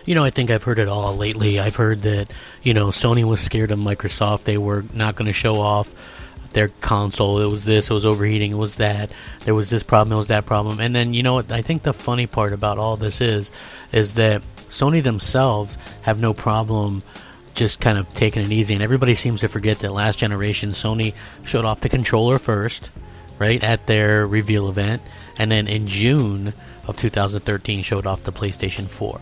I think I've heard it all lately. I've heard that, Sony was scared of Microsoft. They were not going to show off their console. It was this, it was overheating, it was that. There was this problem, it was that problem. And then, what I think the funny part about all this is that Sony themselves have no problem just kind of taking it easy. And everybody seems to forget that last generation, Sony showed off the controller first, right, at their reveal event. And then in June of 2013 showed off the PlayStation 4.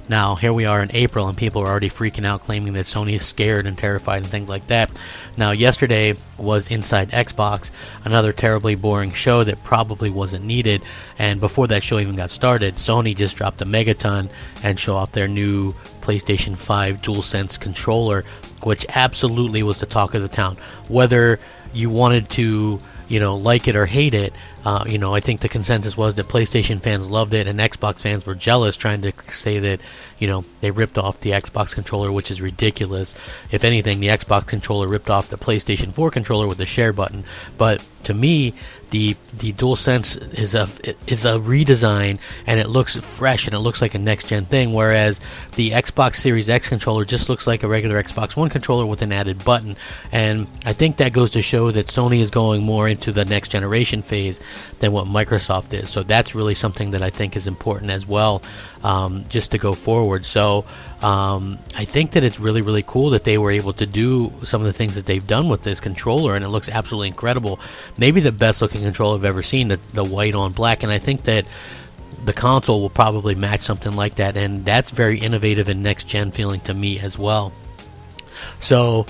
Now, here we are in April, and people are already freaking out, claiming that Sony is scared and terrified and things like that. Now, yesterday was Inside Xbox, another terribly boring show that probably wasn't needed. And before that show even got started, Sony just dropped a megaton and show off their new PlayStation 5 DualSense controller, which absolutely was the talk of the town. Whether you wanted to like it or hate it, I think the consensus was that PlayStation fans loved it and Xbox fans were jealous, trying to say that, they ripped off the Xbox controller, which is ridiculous. If anything, the Xbox controller ripped off the PlayStation 4 controller with the share button. But to me, the DualSense is a redesign, and it looks fresh and it looks like a next-gen thing, whereas the Xbox Series X controller just looks like a regular Xbox One controller with an added button. And I think that goes to show that Sony is going more into the next generation phase than what Microsoft is. So that's really something that I think is important as well, just to go forward. So I think that it's really, really cool that they were able to do some of the things that they've done with this controller, and it looks absolutely incredible. Maybe the best looking controller I've ever seen, the white on black. And I think that the console will probably match something like that, and that's very innovative and next gen feeling to me as well. So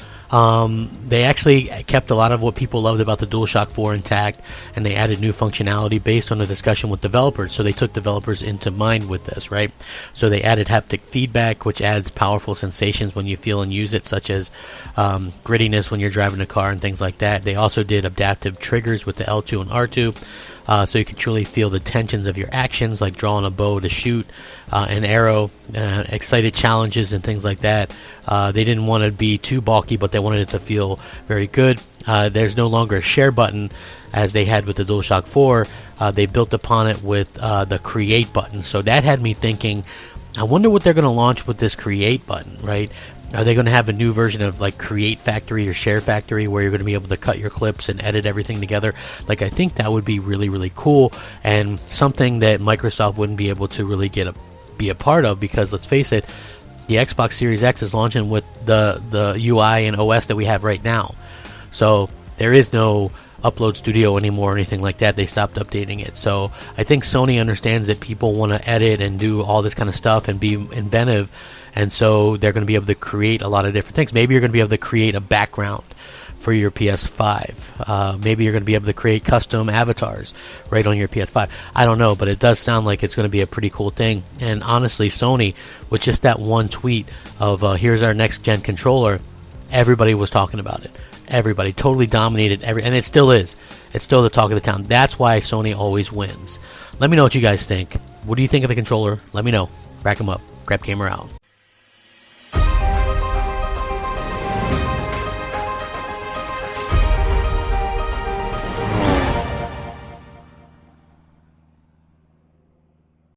they actually kept a lot of what people loved about the DualShock 4 intact, and they added new functionality based on a discussion with developers. So they took developers into mind with this, right? So they added haptic feedback, which adds powerful sensations when you feel and use it, such as grittiness when you're driving a car and things like that. They also did adaptive triggers with the L2 and R2. So you can truly feel the tensions of your actions, like drawing a bow to shoot an arrow, excited challenges and things like that. They didn't want to be too bulky, but they wanted it to feel very good. There's no longer a share button as they had with the DualShock 4. They built upon it with the create button. So that had me thinking, I wonder what they're going to launch with this create button, right? Are they going to have a new version of like Create Factory or Share Factory where you're going to be able to cut your clips and edit everything together? Like, I think that would be really, really cool, and something that Microsoft wouldn't be able to really be a part of, because let's face it, the Xbox Series X is launching with the UI and OS that we have right now. So there is no Upload Studio anymore or anything like that. They stopped updating it. So I think Sony understands that people want to edit and do all this kind of stuff and be inventive, and so they're going to be able to create a lot of different things. Maybe you're going to be able to create a background for your PS5. Maybe you're going to be able to create custom avatars right on your PS5. I don't know, but it does sound like it's going to be a pretty cool thing. And honestly, Sony, with just that one tweet of here's our next gen controller, everybody was talking about it. Everybody totally dominated and it still is. It's still the talk of the town. That's why Sony always wins. Let me know what you guys think. What do you think of the controller? Let me know. Rack 'em up. Crapgamer out.